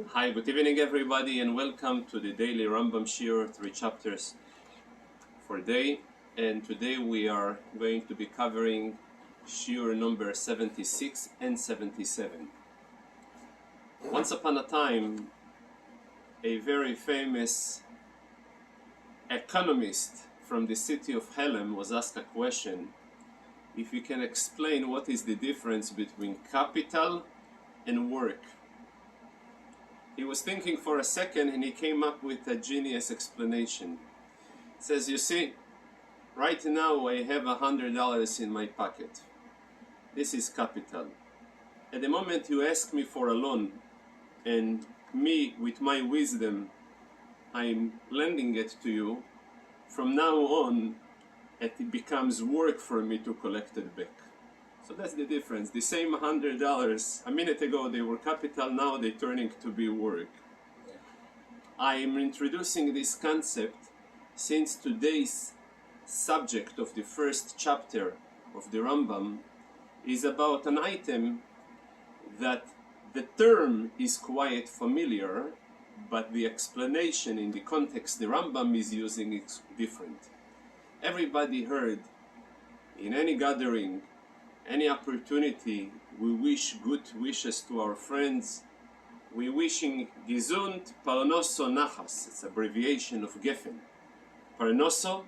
Hi, good evening everybody, and welcome to the daily Rambam Shir, 3 chapters for a day. And today we are going to be covering Shir number 76 and 77. Once upon a time, a very famous economist from the city of Helem was asked a question: if you can explain what is the difference between capital and work. He was thinking for a second and he came up with a genius explanation. He says, you see, right now I have $100 in my pocket. This is capital. At the moment you ask me for a loan, and me, with my wisdom, I'm lending it to you, from now on it becomes work for me to collect it back. So that's the difference. The same $100 a minute ago they were capital, now they're turning to be work. I am introducing this concept since today's subject of the first chapter of the Rambam is about an item that the term is quite familiar, but the explanation in the context the Rambam is using is different. Everybody heard in any gathering, any opportunity, we wish good wishes to our friends. We wishing gesund, parnoso, nachas. It's abbreviation of geffen. Parnoso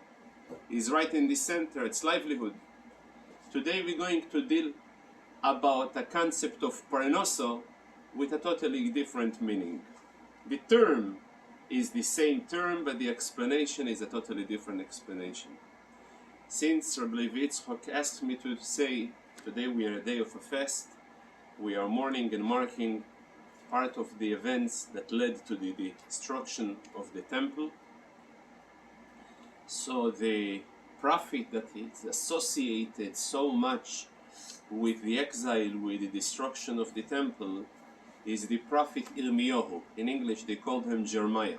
is right in the center, it's livelihood. Today we're going to deal about a concept of parnoso with a totally different meaning. The term is the same term, but the explanation is a totally different explanation. Since Rabbi Dovid Bisk asked me to say, today we are a day of a fast, we are mourning and marking part of the events that led to the destruction of the temple. So the prophet that is associated so much with the exile, with the destruction of the temple, is the prophet Yirmiyahu. In English they called him Jeremiah.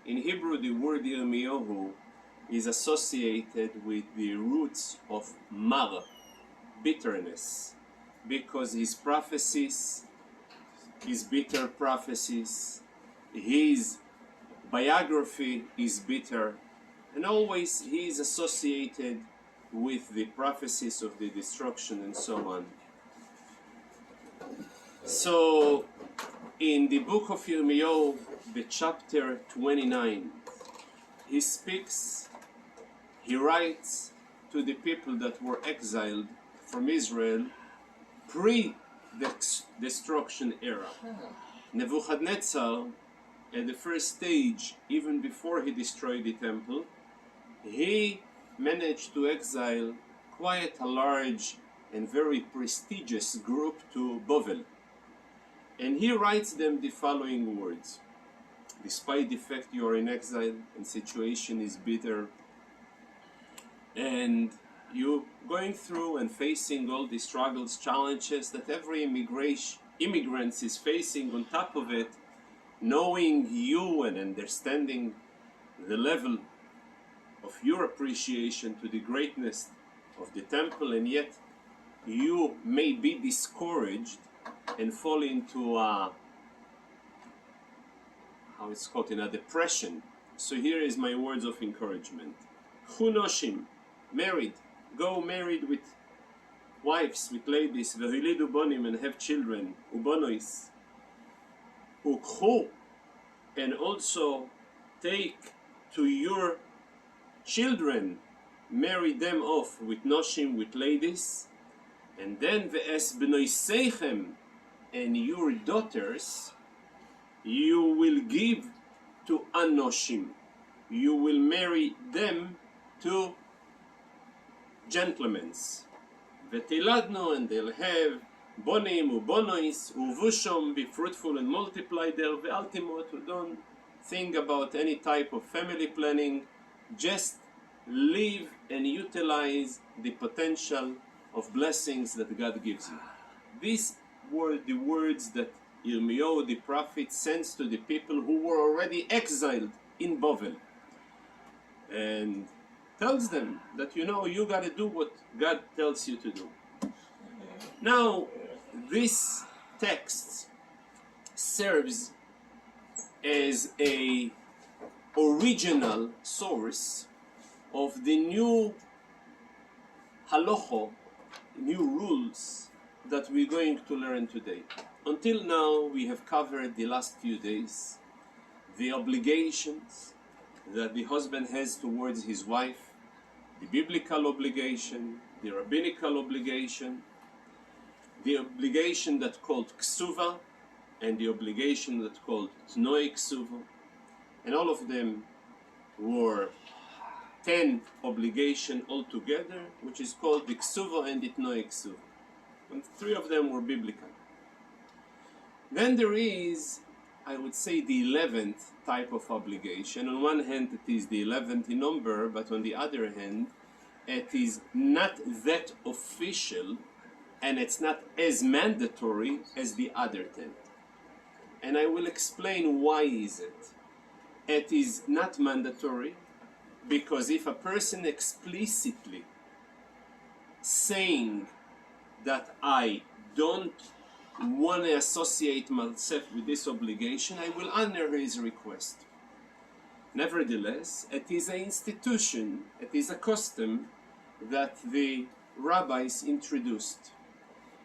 In Hebrew the word Yirmiyahu is associated with the roots of mar, bitterness, because his prophecies, his bitter prophecies, his biography is bitter, and always he is associated with the prophecies of the destruction and so on. So in the book of Yirmiyahu, the chapter 29, he writes to the people that were exiled from Israel pre-destruction era. Nebuchadnezzar, at the first stage, even before he destroyed the temple, he managed to exile quite a large and very prestigious group to Bovel. And he writes them the following words: despite the fact you are in exile and situation is bitter, and you going through and facing all the struggles, challenges that every immigrant is facing, on top of it, knowing you and understanding the level of your appreciation to the greatness of the temple, and yet you may be discouraged and fall into a depression. So here is my words of encouragement. Chunoshim, married, go married with wives, with ladies, v'hilidu bonim, and have children, ubonois, ukhu, and also take to your children, marry them off with noshim, with ladies, and then ve'es b'noiseichem, and your daughters you will give to anoshim. You will marry them to gentlemen. V'tiladno, and they'll have bonim ubonois uvushom, be fruitful and multiply there. Ve'altimot, don't think about any type of family planning. Just live and utilize the potential of blessings that God gives you. These were the words that Yirmiyahu the prophet sends to the people who were already exiled in Bovel, and tells them that, you know, you got to do what God tells you to do. Now, this text serves as a original source of the new halacha, new rules that we're going to learn today. Until now, we have covered the last few days the obligations that the husband has towards his wife, the biblical obligation, the rabbinical obligation, the obligation that's called ksuva, and the obligation that's called tnoi ksuva, and all of them were 10 obligation altogether, which is called the ksuva and the tnoi ksuva. And 3 of them were biblical. Then there is, I would say, the 11th type of obligation. On one hand, it is the 11th in number, but on the other hand, it is not that official, and it's not as mandatory as the other 10. And I will explain why is it. It is not mandatory because if a person explicitly saying that I don't want to associate myself with this obligation, I will honor his request. Nevertheless, it is an institution, it is a custom that the rabbis introduced.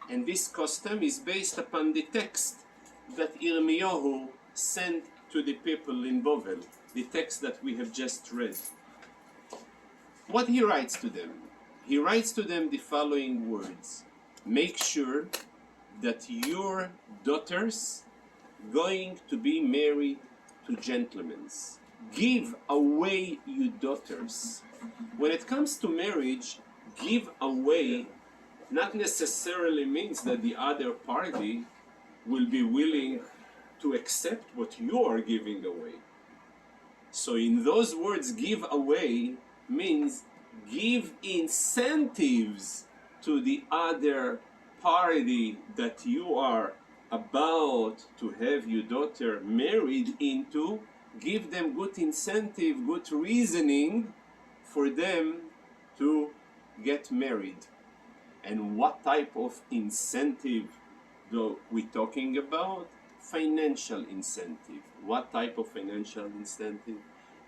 And this custom is based upon the text that Yirmiyahu sent to the people in Bovel, the text that we have just read. What he writes to them? He writes to them the following words: make sure that your daughters going to be married to gentlemen. Give away your daughters. When it comes to marriage, give away not necessarily means that the other party will be willing to accept what you are giving away. So in those words, give away means give incentives to the other party that you are about to have your daughter married into. Give them good incentive, good reasoning for them to get married. And what type of incentive are we talking about? Financial incentive. What type of financial incentive?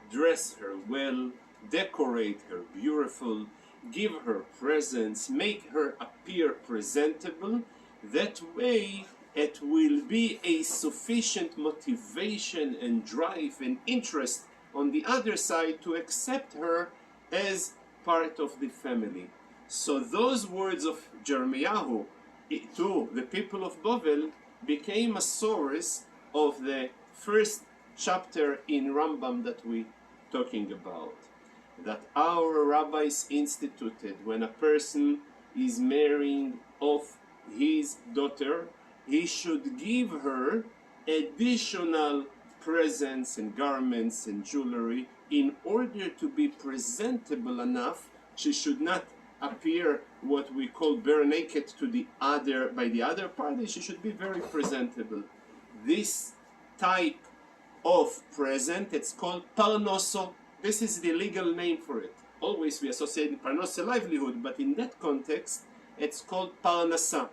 Dress her well, decorate her beautiful, give her presents, make her appear presentable. That way it will be a sufficient motivation and drive and interest on the other side to accept her as part of the family. So those words of Jeremiah to the people of Bovel became a source of the first chapter in Rambam that we talking about. That our rabbis instituted when a person is marrying off his daughter, he should give her additional presents and garments and jewelry in order to be presentable enough. She should not appear what we call bare naked to the other by the other party. She should be very presentable. This type of present, it's called parnoso. This is the legal name for it. Always we associate parnosa livelihood, but in that context it's called parnasa.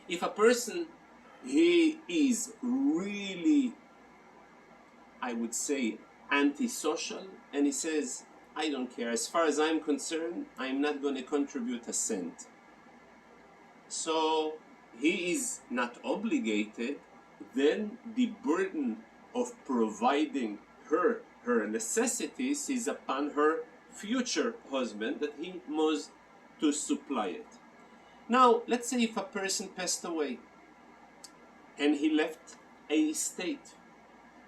If a person, he is really, I would say, antisocial, and he says, I don't care, as far as I'm concerned, I'm not going to contribute a cent. So he is not obligated, then the burden of providing her necessities is upon her future husband, that he must to supply it. Now, let's say if a person passed away and he left a estate,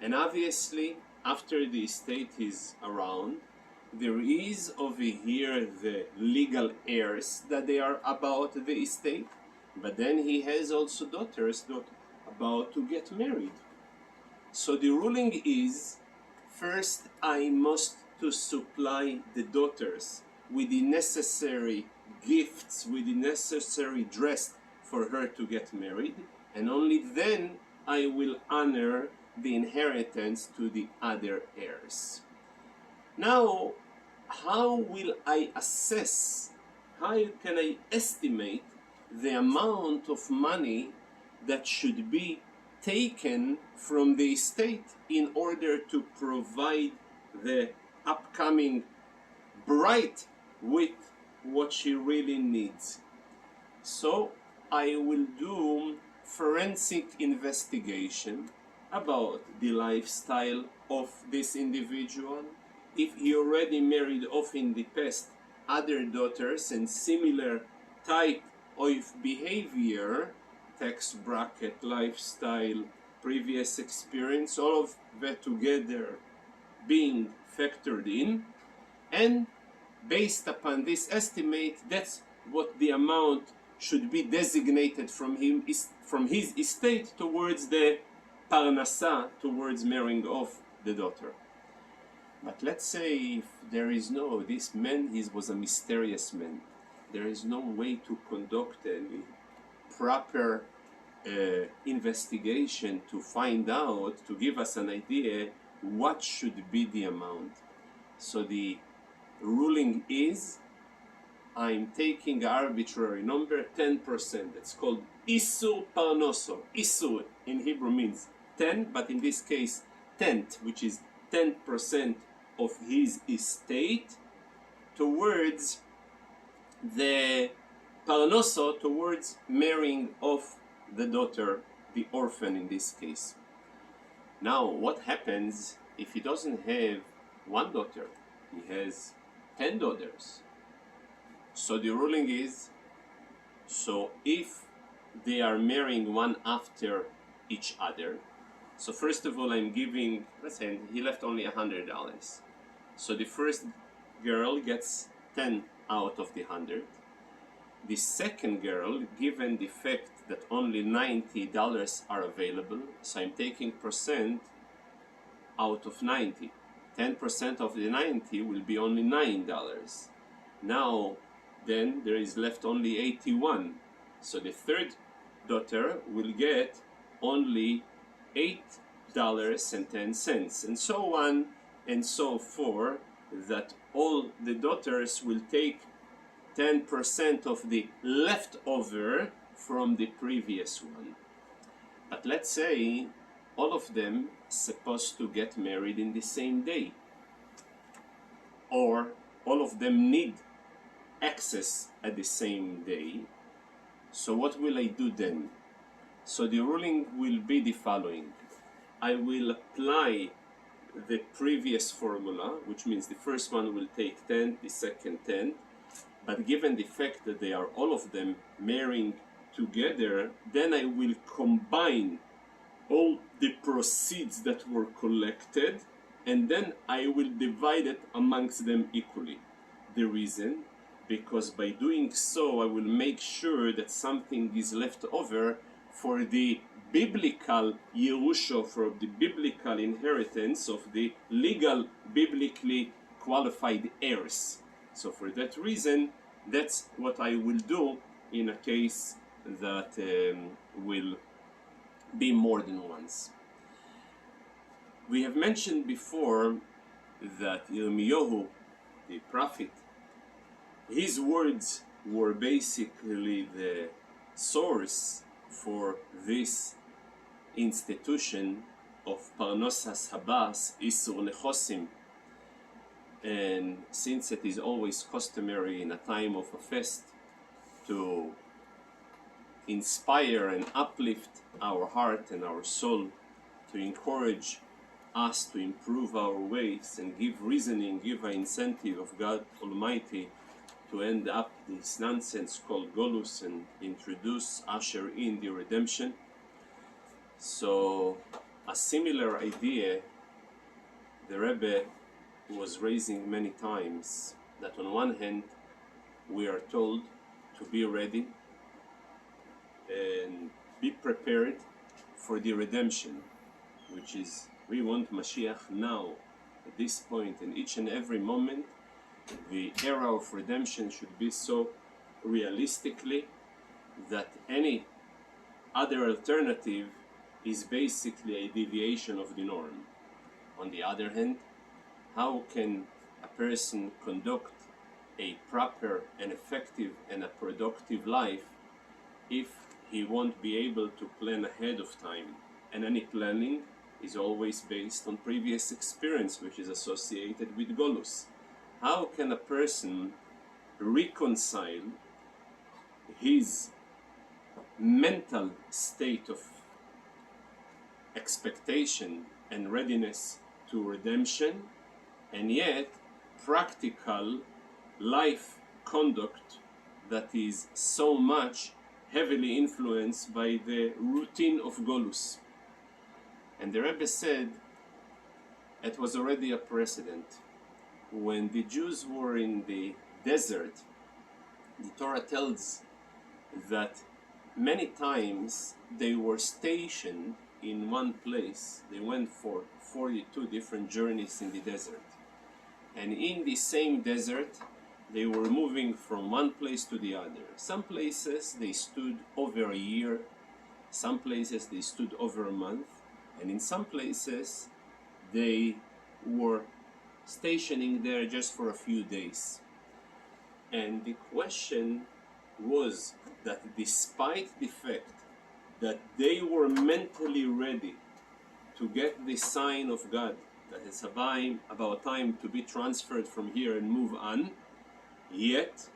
and obviously after the estate is around, there is over here the legal heirs that they are about the estate, but then he has also daughters that are about to get married. So the ruling is, first I must to supply the daughters with the necessary gifts, with the necessary dress for her to get married, and only then I will honor the inheritance to the other heirs. Now, how will I assess, how can I estimate the amount of money that should be taken from the estate in order to provide the upcoming bride with what she really needs. So I will do forensic investigation about the lifestyle of this individual. If he already married off in the past other daughters and similar type of behavior, tax bracket, lifestyle, previous experience, all of that together being factored in, and based upon this estimate, that's what the amount should be designated from his estate towards the parnasa, towards marrying off the daughter. But let's say if there is this man, he was a mysterious man. There is no way to conduct any proper investigation to find out, to give us an idea what should be the amount. So the ruling is, I'm taking an arbitrary number, 10%. It's called Isur Parnoso. Isur in Hebrew means 10, but in this case, tenth, which is 10% of his estate towards the Parnoso, towards marrying off the daughter, the orphan in this case. Now, what happens if he doesn't have one daughter? He has 10 daughters. So the ruling is, so if they are marrying one after each other, so first of all I'm giving, let's say he left only $100. So the first girl gets 10 out of the 100. The second girl, given the fact that only $90 are available, so I'm taking percent out of 90. 10% of the 90 will be only $9. Now, then there is left only 81. So the third daughter will get only $8.10, and so on and so forth, that all the daughters will take 10% of the leftover from the previous one. But let's say all of them supposed to get married in the same day, or all of them need access at the same day. So what will I do then? So the ruling will be the following. I will apply the previous formula, which means the first one will take 10, the second 10, but given the fact that they are all of them marrying together, then I will combine all the proceeds that were collected, and then I will divide it amongst them equally. The reason? Because by doing so I will make sure that something is left over for the biblical Yerusha, for the biblical inheritance of the legal, biblically qualified heirs. So for that reason, that's what I will do in a case that will be more than once. We have mentioned before that Yirmiyahu, the prophet, his words were basically the source for this institution of Parnosas Habas, Isur Nechosim. And since it is always customary in a time of a fest to inspire and uplift our heart and our soul, to encourage us to improve our ways and give reasoning, give an incentive of God Almighty to end up this nonsense called Golus and introduce, usher in the redemption. So a similar idea the Rebbe was raising many times, that on one hand we are told to be ready and be prepared for the redemption, which is we want Mashiach now, at this point, in each and every moment. The era of redemption should be so realistically that any other alternative is basically a deviation of the norm. On the other hand, how can a person conduct a proper and effective and a productive life if he won't be able to plan ahead of time? And any planning is always based on previous experience, which is associated with Golus. How can a person reconcile his mental state of expectation and readiness to redemption, and yet practical life conduct that is so much heavily influenced by the routine of Golus? And the Rebbe said it was already a precedent. When the Jews were in the desert, the Torah tells that many times they were stationed in one place. They went for 42 different journeys in the desert. And in the same desert, they were moving from one place to the other. Some places they stood over a year, some places they stood over a month, and in some places they were stationing there just for a few days. And the question was that despite the fact that they were mentally ready to get the sign of God, that it's about time to be transferred from here and move on, yet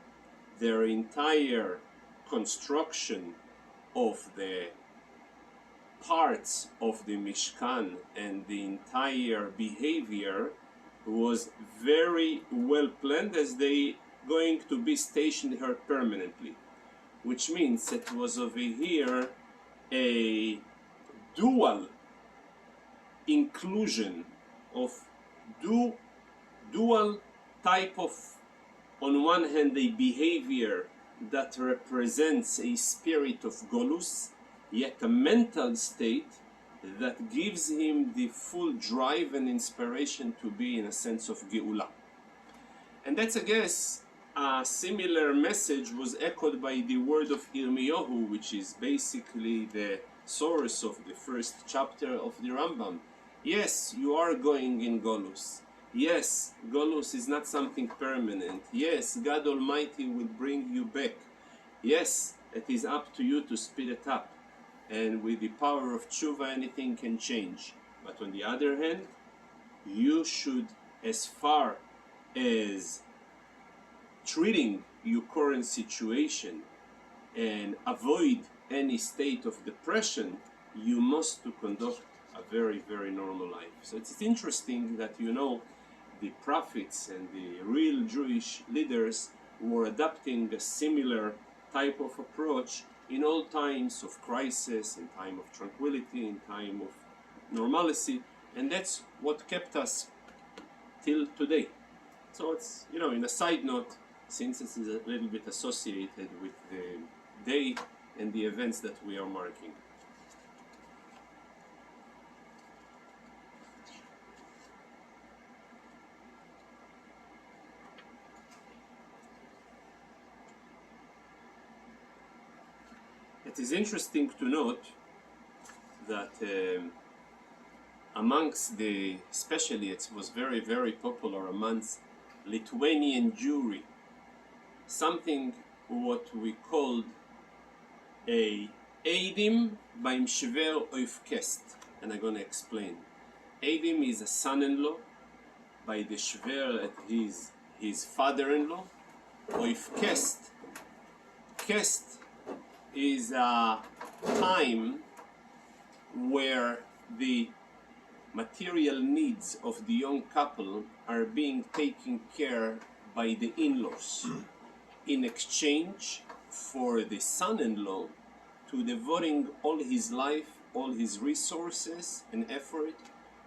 their entire construction of the parts of the Mishkan and the entire behavior was very well planned, as they going to be stationed here permanently, which means it was over here a dual inclusion of dual type of, on one hand, a behavior that represents a spirit of Golus, yet a mental state that gives him the full drive and inspiration to be in a sense of Geula. And that's, I guess, a similar message was echoed by the word of Yirmiyahu, which is basically the source of the first chapter of the Rambam. Yes, you are going in Golus. Yes, Golus is not something permanent. Yes, God Almighty will bring you back. Yes, it is up to you to speed it up. And with the power of tshuva, anything can change. But on the other hand, you should, as far as treating your current situation and avoid any state of depression, you must to conduct a very, very normal life. So it's interesting that, you know, the prophets and the real Jewish leaders were adopting a similar type of approach in all times of crisis, in time of tranquility, in time of normalcy, and that's what kept us till today. So it's, you know, in a side note, since it is a little bit associated with the day and the events that we are marking. It is interesting to note that amongst the, especially it was very, very popular amongst Lithuanian Jewry, something what we called a Eidim beim Shver Oifkest, and I'm going to explain. Eidim is a son-in-law by the Shver at his father-in-law. Oifkest, Kest is a time where the material needs of the young couple are being taken care by the in-laws in exchange for the son-in-law to devoting all his life, all his resources and effort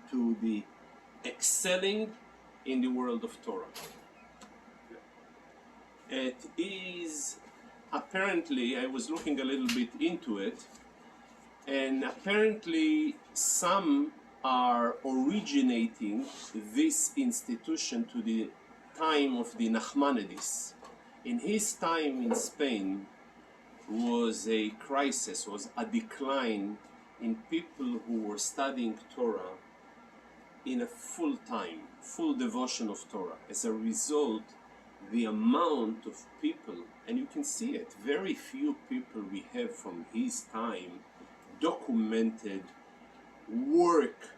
to the excelling in the world of Torah. It is apparently, I was looking a little bit into it, and apparently some are originating this institution to the time of the Nachmanides. In his time in Spain was a crisis, was a decline in people who were studying Torah in a full time, full devotion of Torah. As a result, the amount of people, and you can see it, very few people we have from his time documented work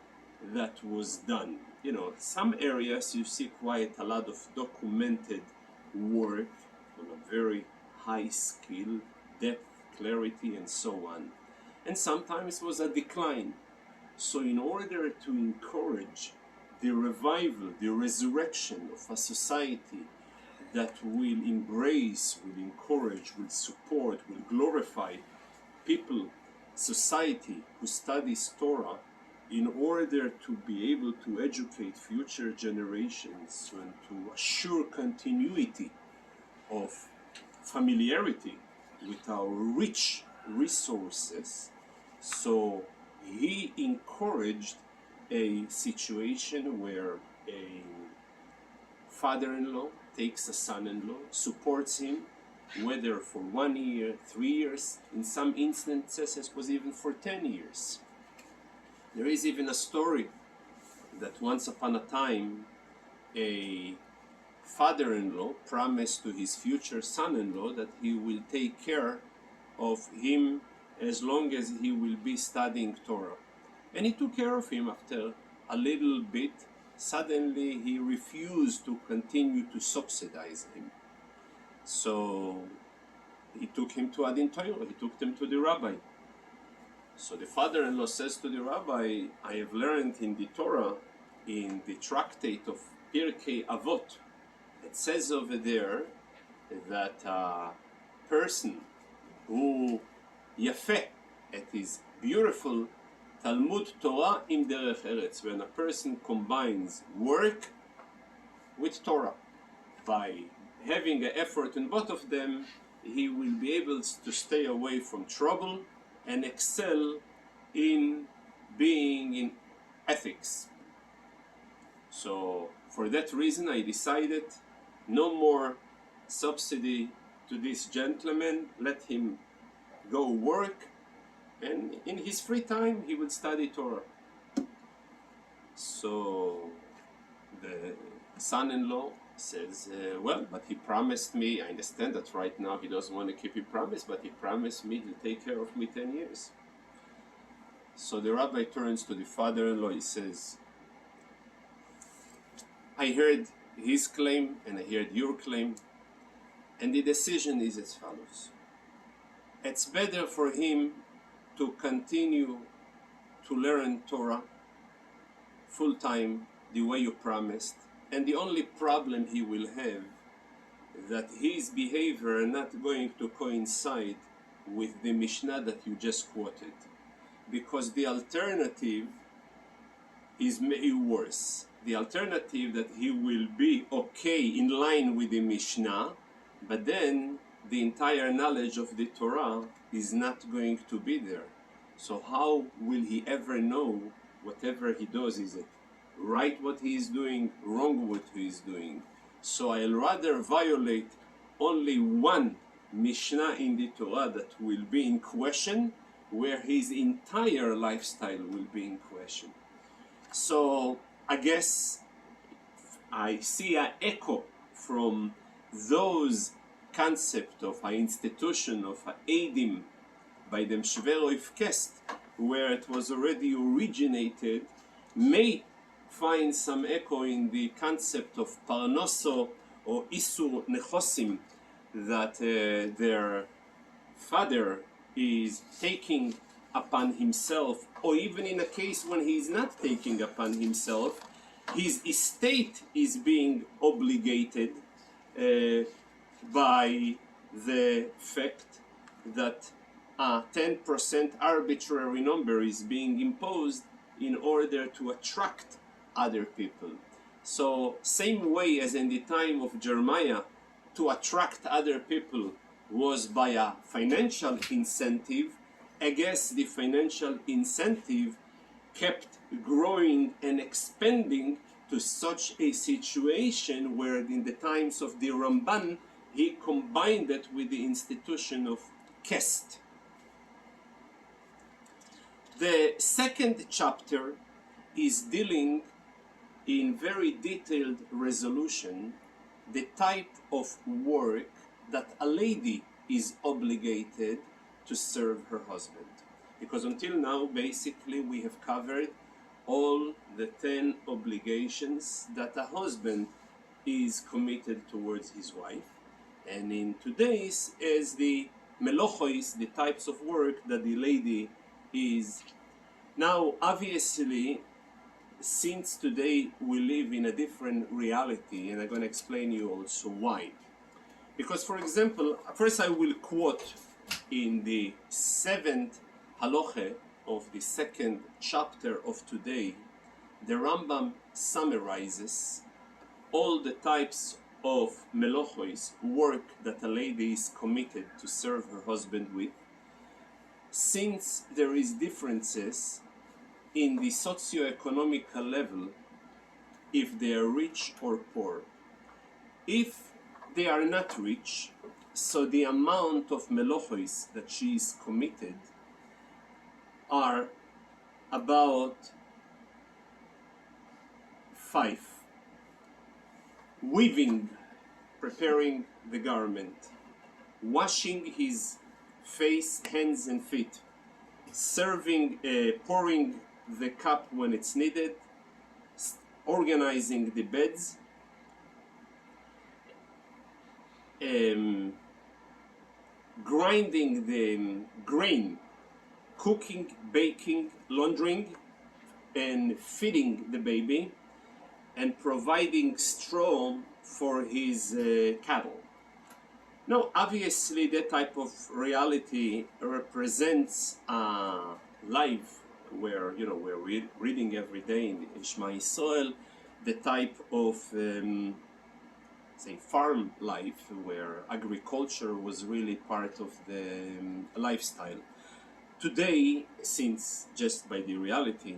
that was done. You know, some areas you see quite a lot of documented work on a very high skill, depth, clarity, and so on. And sometimes was a decline. So in order to encourage the revival, the resurrection of a society that will embrace, will encourage, will support, will glorify people, society who studies Torah, in order to be able to educate future generations and to assure continuity of familiarity with our rich resources. So he encouraged a situation where a father-in-law takes a son-in-law, supports him, whether for 1 year, 3 years, in some instances it was even for 10 years. There is even a story that once upon a time a father-in-law promised to his future son-in-law that he will take care of him as long as he will be studying Torah. And he took care of him. After a little bit, suddenly he refused to continue to subsidize him. So he took him to Adin Torah, he took him to the rabbi. So the father-in-law says to the rabbi, I have learned in the Torah, in the tractate of Pirkei Avot, it says over there that a person who yafeh, it is beautiful, Talmud Torah im derech eretz, when a person combines work with Torah. By having an effort in both of them, he will be able to stay away from trouble and excel in being in ethics. So for that reason I decided no more subsidy to this gentleman, let him go work, and in his free time he will study Torah. So the son-in-law says, well, but he promised me, I understand that right now he doesn't want to keep his promise, but he promised me to take care of me 10 years. So the rabbi turns to the father-in-law, he says, I heard his claim and I heard your claim, and the decision is as follows. It's better for him to continue to learn Torah full-time the way you promised, and the only problem he will have that his behavior not going to coincide with the Mishnah that you just quoted, because the alternative is maybe worse. The alternative that he will be okay in line with the Mishnah, but then the entire knowledge of the Torah is not going to be there. So how will he ever know whatever he does, is it right what he is doing, wrong what he is doing? So I'll rather violate only one Mishnah in the Torah that will be in question, where his entire lifestyle will be in question. So I guess I see an echo from those concept of an institution of an Eidim by the Shveroif Kest, where it was already originated, may find some echo in the concept of Parnoso or Isur Nechosim, that their father is taking upon himself, or even in a case when he is not taking upon himself, his estate is being obligated by the fact that a 10% arbitrary number is being imposed in order to attract other people. So same way as in the time of Jeremiah, to attract other people was by a financial incentive. I guess the financial incentive kept growing and expanding to such a situation where in the times of the Rambam, he combined it with the institution of Kest. The second chapter is dealing in very detailed resolution the type of work that a lady is obligated to serve her husband. Because until now, basically, we have covered all the 10 obligations that a husband is committed towards his wife. And in today's is the melochos, the types of work that the lady is. Now, obviously, since today we live in a different reality, and I'm going to explain you also why. Because, for example, first I will quote in the 7th halacha of the 2nd chapter of today, the Rambam summarizes all the types of melochos, work that a lady is committed to serve her husband with, since there is differences in the socio-economical level, if they are rich or poor. If they are not rich, so the amount of melochos that she is committed are about 5. Weaving, preparing the garment, washing his face, hands and feet, serving, pouring the cup when it's needed, organizing the beds, grinding the grain, cooking, baking, laundering, and feeding the baby, and providing straw for his cattle. Now, obviously, that type of reality represents a life where, we're reading every day in Ishma Yisrael, the type of, say, farm life where agriculture was really part of the lifestyle. Today, since just by the reality,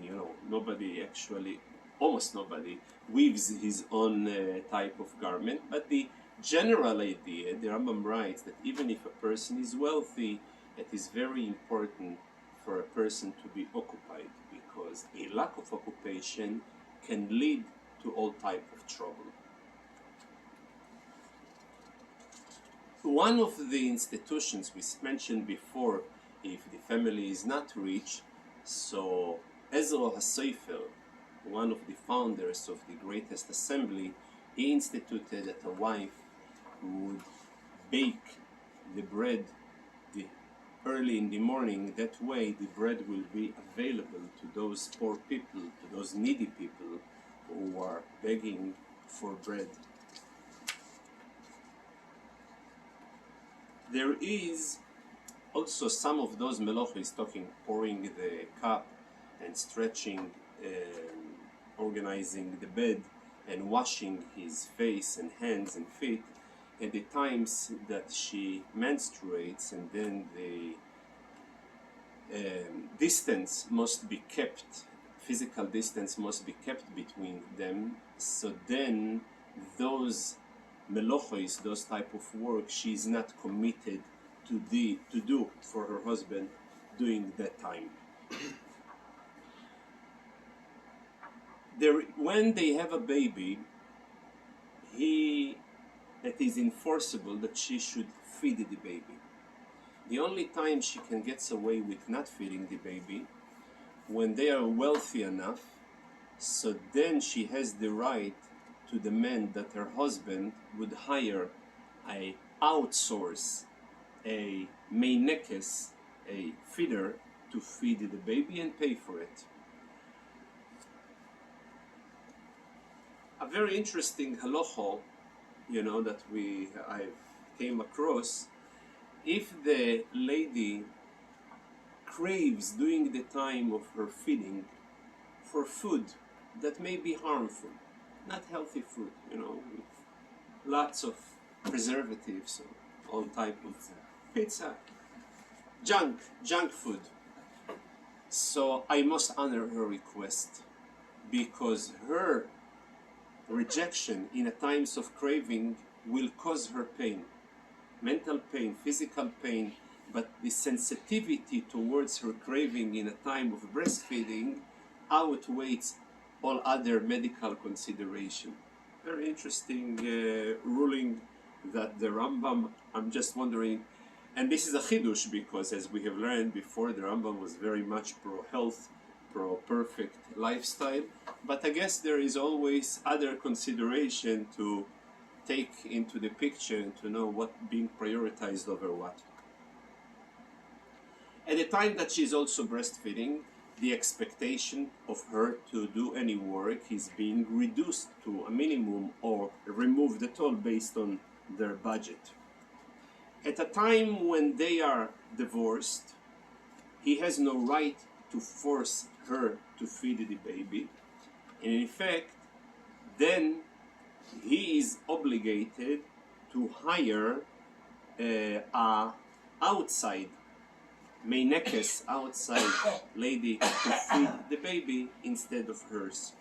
nobody actually, almost nobody, weaves his own type of garment, but the general idea, the Rambam writes that even if a person is wealthy, it is very important for a person to be occupied, because a lack of occupation can lead to all type of trouble. One of the institutions we mentioned before, if the family is not rich, so Ezra HaSofer, one of the founders of the greatest assembly, he instituted that a wife would bake the bread early in the morning. That way the bread will be available to those poor people, to those needy people who are begging for bread. There is also some of those melochos talking, pouring the cup and stretching, organizing the bed and washing his face and hands and feet at the times that she menstruates, and then the distance must be kept, physical distance must be kept between them, so then those melochos, those type of work, she is not committed to do for her husband during that time. When they have a baby, it is enforceable that she should feed the baby. The only time she can get away with not feeding the baby, when they are wealthy enough, so then she has the right to demand that her husband would hire outsource a meinekes, a feeder, to feed the baby and pay for it. A very interesting halacha, that I came across, if the lady craves during the time of her feeding for food that may be harmful, not healthy food, with lots of preservatives, all type of pizza, junk food. So I must honor her request, because her rejection in a times of craving will cause her pain, mental pain, physical pain, but the sensitivity towards her craving in a time of breastfeeding outweighs all other medical consideration. Very interesting ruling that the Rambam, I'm just wondering, and this is a chidush, because as we have learned before, the Rambam was very much pro-health perfect lifestyle, but I guess there is always other consideration to take into the picture and to know what being prioritized over what. At the time that she's also breastfeeding, the expectation of her to do any work is being reduced to a minimum or removed at all based on their budget. At a time when they are divorced, he has no right to force her to feed the baby. And in fact, then he is obligated to hire a outside Meinekes, outside lady, to feed the baby instead of hers.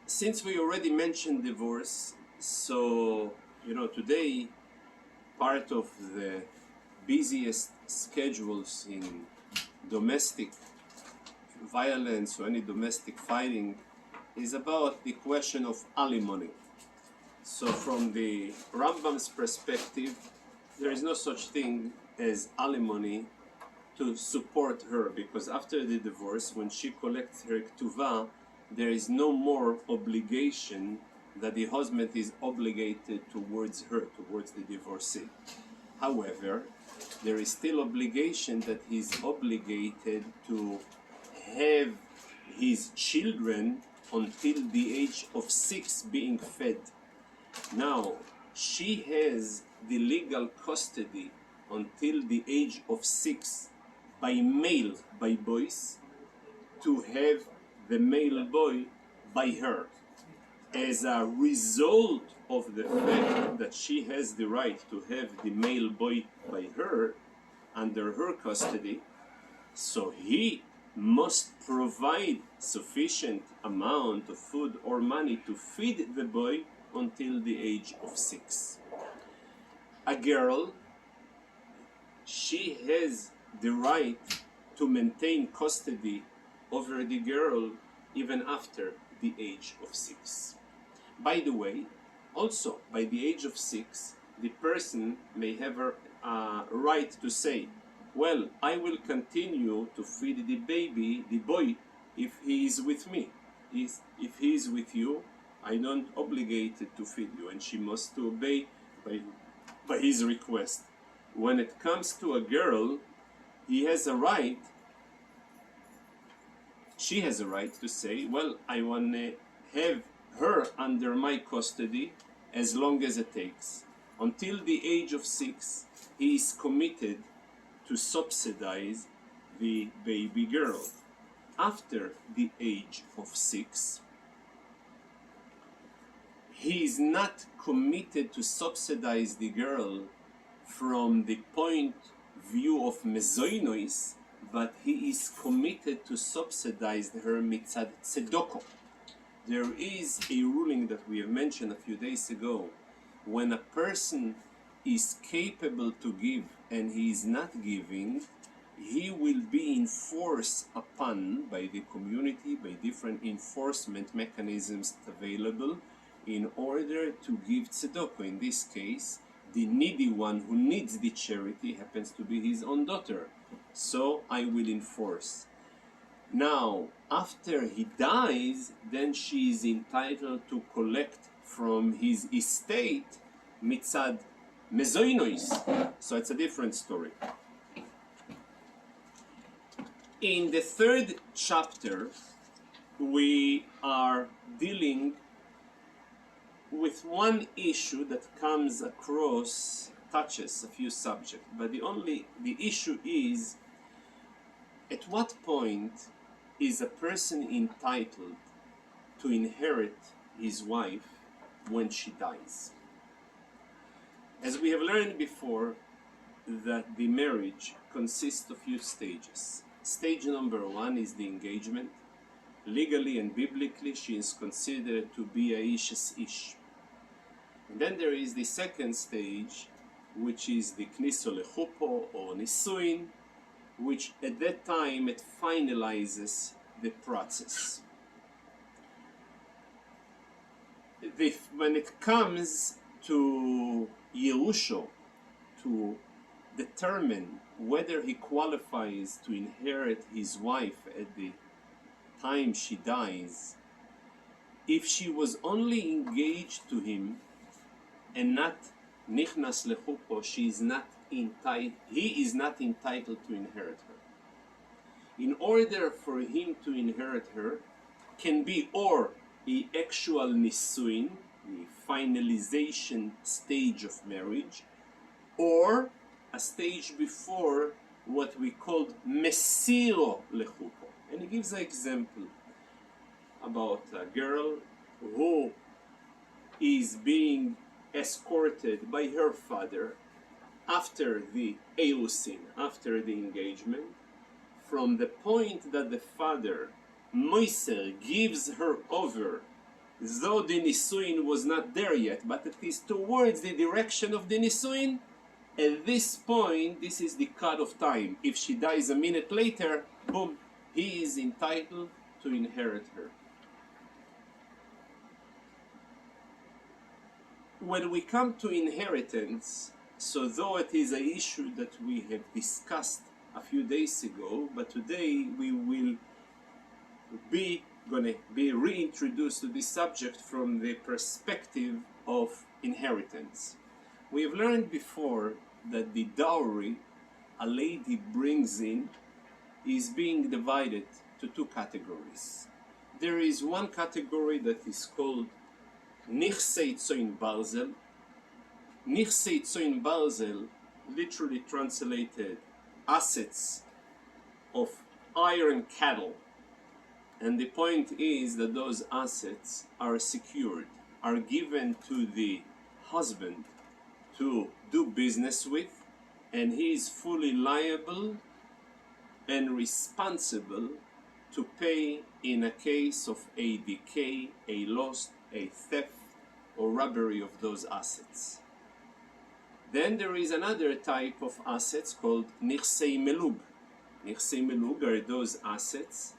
Since we already mentioned divorce, so today part of the busiest schedules in domestic violence or any domestic fighting is about the question of alimony. So from the Rambam's perspective, there is no such thing as alimony to support her, because after the divorce, when she collects her ketuvah, there is no more obligation that the husband is obligated towards her, towards the divorcee. However, there is still obligation that he's obligated to have his children until the age of 6 being fed. Now, she has the legal custody until the age of 6 by male, by boys, to have the male boy by her. As a result of the fact that she has the right to have the male boy by her, under her custody, so he must provide sufficient amount of food or money to feed the boy until the age of 6. A girl, she has the right to maintain custody over the girl even after the age of 6. By the way, also by the age of 6, the person may have a right to say, well, I will continue to feed the baby, the boy, if he is with me. If he is with you, I don't obligate to feed you, and she must obey by his request. When it comes to a girl, he has a right, she has a right to say, well, I want to have her under my custody as long as it takes. Until the age of 6, he is committed to subsidize the baby girl. After the age of 6, he is not committed to subsidize the girl from the point view of mezoinois, but he is committed to subsidize her mitzad tzedoko. There is a ruling that we have mentioned a few days ago. When a person is capable to give and he is not giving, he will be enforced upon by the community, by different enforcement mechanisms available, in order to give tzedakah. In this case, the needy one who needs the charity happens to be his own daughter. So I will enforce. Now, after he dies, then she is entitled to collect from his estate mitzad mezoinois. So it's a different story. In the 3rd chapter, we are dealing with one issue that comes across, touches a few subjects, but the issue is, at what point is a person entitled to inherit his wife when she dies? As we have learned before, that the marriage consists of few stages. Stage number 1 is the engagement. Legally and biblically, she is considered to be a ish's ish. And then there is the 2nd stage, which is the kniso lechupo or nisuin, which at that time it finalizes the process. When it comes to Yerusho, to determine whether he qualifies to inherit his wife at the time she dies if she was only engaged to him and not nichnas lechupo, he is not entitled to inherit her. In order for him to inherit her, can be or the actual nisuin, the finalization stage of marriage, or a stage before what we called mesiro lechupo. And he gives an example about a girl who is being escorted by her father after the erusin, after the engagement, from the point that the father Moiser gives her over, though the nisuin was not there yet, but it is towards the direction of the nisuin. At this point, this is the cut of time. If she dies a minute later, boom, he is entitled to inherit her. When we come to inheritance, so though it is an issue that we have discussed a few days ago, but today we will going to be reintroduced to this subject from the perspective of inheritance. We have learned before that the dowry a lady brings in is being divided to two categories. There is one category that is called Nichsei Tzoin Barzel. Nichsei Tzoin Barzel, literally translated assets of iron cattle. And the point is that those assets are secured, are given to the husband to do business with, and he is fully liable and responsible to pay in a case of a decay, a loss, a theft, or robbery of those assets. Then there is another type of assets called Nichsei Melug. Nichsei Melug are those assets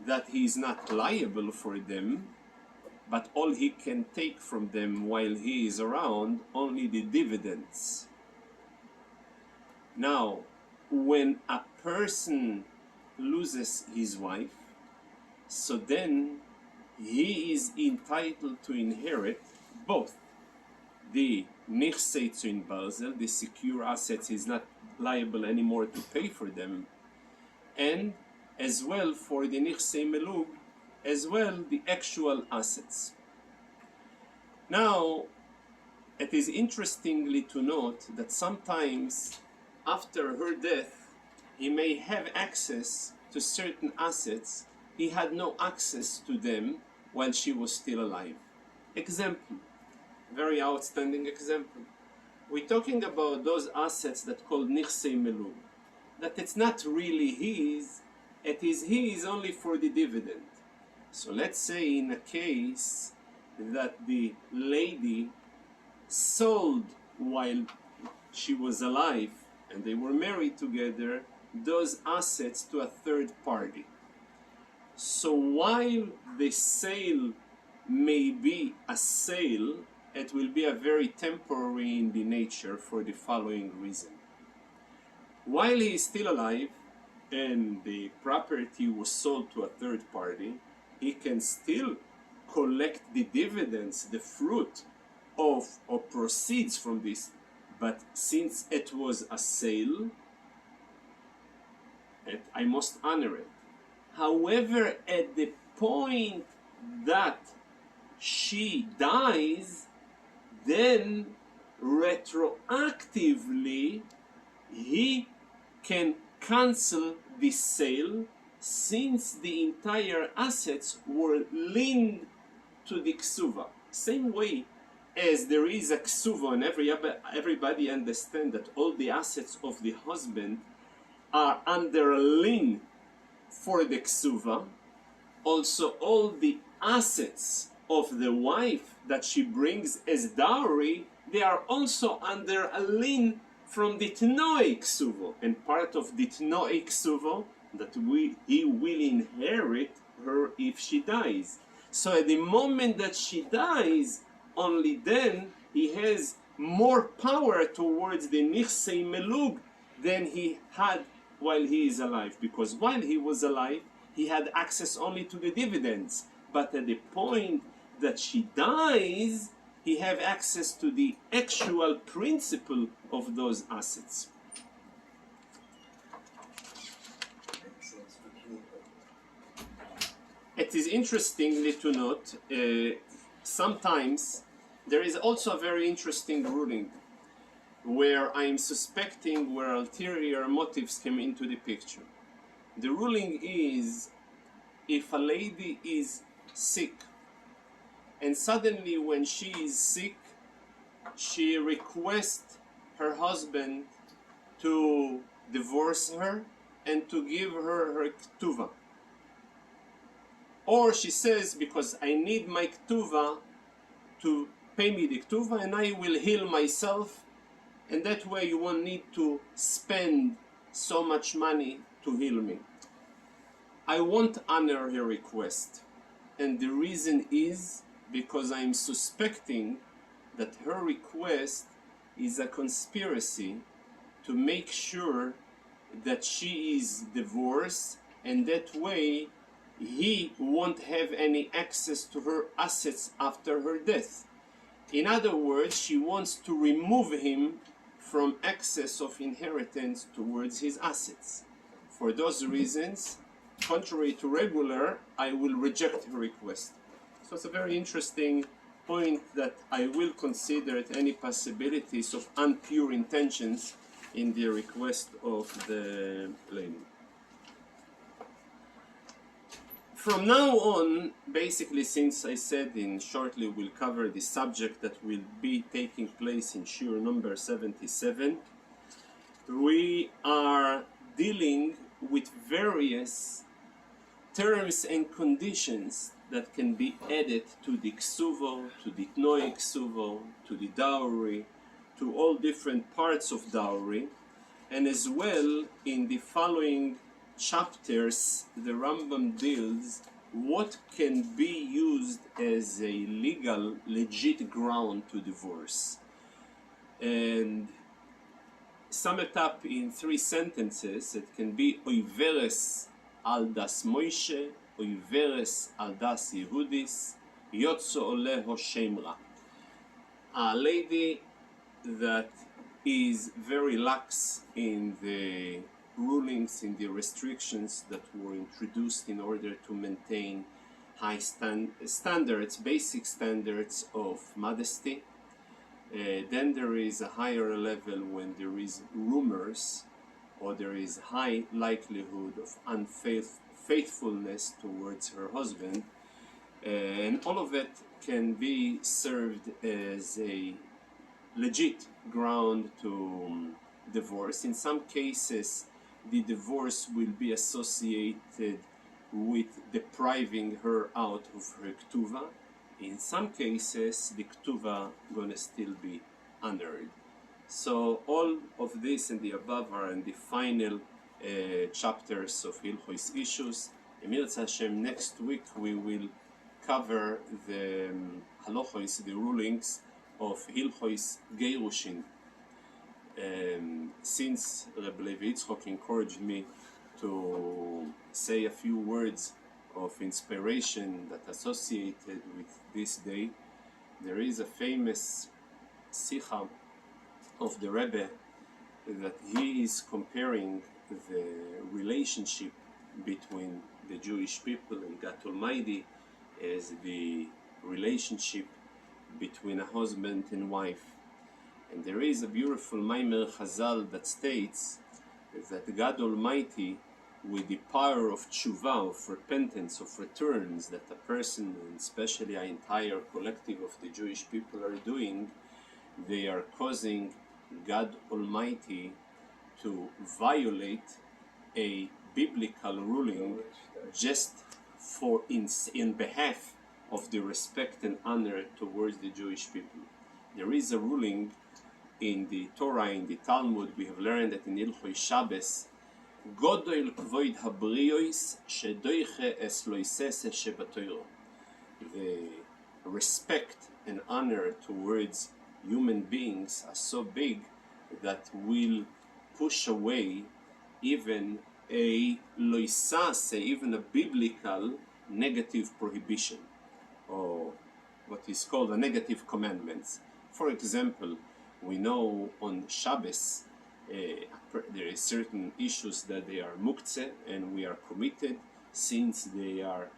that he is not liable for them, but all he can take from them while he is around, only the dividends. Now, when a person loses his wife, so then he is entitled to inherit both the Nichsei Tzoin Barzel, the secure assets, he's not liable anymore to pay for them, and as well for the Nichsei Melug, as well the actual assets. Now, it is interestingly to note that sometimes after her death, he may have access to certain assets he had no access to them while she was still alive. Example, very outstanding example. We're talking about those assets that called Nichsei Melug, that it's not really his, it is his only for the dividend. So let's say in a case that the lady sold while she was alive and they were married together, those assets to a third party. So while the sale may be a sale, it will be a very temporary in the nature for the following reason. While he is still alive and the property was sold to a third party, he can still collect the dividends, the fruit of or proceeds from this. But since it was a sale, I must honor it. However, at the point that she dies, then retroactively he can cancel the sale, since the entire assets were linked to the ksuva. Same way as there is a ksuva, and everybody understands that all the assets of the husband are under a lien for the ksuva, also all the assets of the wife that she brings as dowry, they are also under a lien from the tnoe ksuva, and part of the tnoe ksuva that he will inherit her if she dies. So at the moment that she dies, only then he has more power towards the Nichsei Melug than he had while he is alive, because while he was alive he had access only to the dividends, but at the point that she dies he have access to the actual principle of those assets. It is interestingly to note, sometimes there is also a very interesting ruling where I am suspecting where ulterior motives come into the picture. The ruling is, if a lady is sick and suddenly when she is sick she requests her husband to divorce her and to give her her ktuva, or she says, because I need my ktuva to pay me the ktuva and I will heal myself, and that way you won't need to spend so much money to heal me. I won't honor her request, and the reason is because I'm suspecting that her request is a conspiracy to make sure that she is divorced, and that way he won't have any access to her assets after her death. In other words, she wants to remove him from access of inheritance towards his assets. For those reasons, contrary to regular, I will reject her request. So it's a very interesting point that I will consider any possibilities of impure intentions in the request of the lady. From now on, basically, since I said in shortly we'll cover the subject that will be taking place in Shiur number 77, we are dealing with various terms and conditions that can be added to the ksuvo, to the tnoi ksuvo, to the dowry, to all different parts of dowry, and as well in the following chapters the Rambam deals what can be used as a legal, legit ground to divorce, and sum it up in 3 sentences. It can be oiveres al das Moshe, oiveres al das Yehudis, yotzo oleho shem ra. A lady that is very lax in the rulings, in the restrictions that were introduced in order to maintain high standards, basic standards of modesty. Then there is a higher level when there is rumors or there is high likelihood of unfaithfulness towards her husband, and all of it can be served as a legit ground to divorce. In some cases the divorce will be associated with depriving her out of her ktuva. In some cases the ktuva gonna still be honored. So all of this and the above are in the final chapters of Hilchos Ishus. Emir Hashem, next week we will cover the halachos, the rulings of Hilchos Geirushin. Since Rabbi Dovid Bisk encouraged me to say a few words of inspiration that associated with this day, there is a famous sikha of the Rebbe that he is comparing the relationship between the Jewish people and God Almighty as the relationship between a husband and wife. And there is a beautiful Maimer Chazal that states that God Almighty, with the power of tshuva, of repentance, of returns that a person, and especially an entire collective of the Jewish people are doing, they are causing God Almighty to violate a biblical ruling just for in behalf of the respect and honor towards the Jewish people. There is a ruling in the Torah, in the Talmud, we have learned that in Hilchos Shabbos, Godol kvoid habriois shedoiche es loisese shebatoiro. The respect and honor towards human beings are so big that will push away even a loisase, even a biblical negative prohibition, or what is called a negative commandments. For example, we know on Shabbos there is certain issues that they are muktzeh and we are committed, since they are,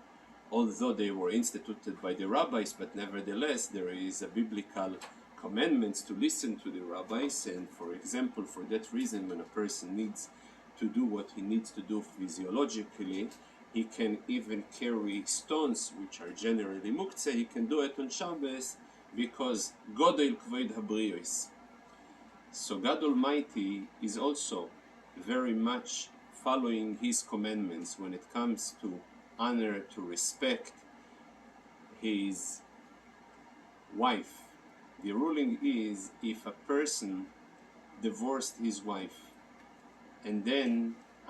although they were instituted by the rabbis, but nevertheless there is a biblical commandments to listen to the rabbis. And for example, for that reason, when a person needs to do what he needs to do physiologically, he can even carry stones, which are generally muktzeh. He can do it on Shabbos because Godel Kved Habriyos. So God Almighty is also very much following His commandments when it comes to honor, to respect his wife. The ruling is, if a person divorced his wife and then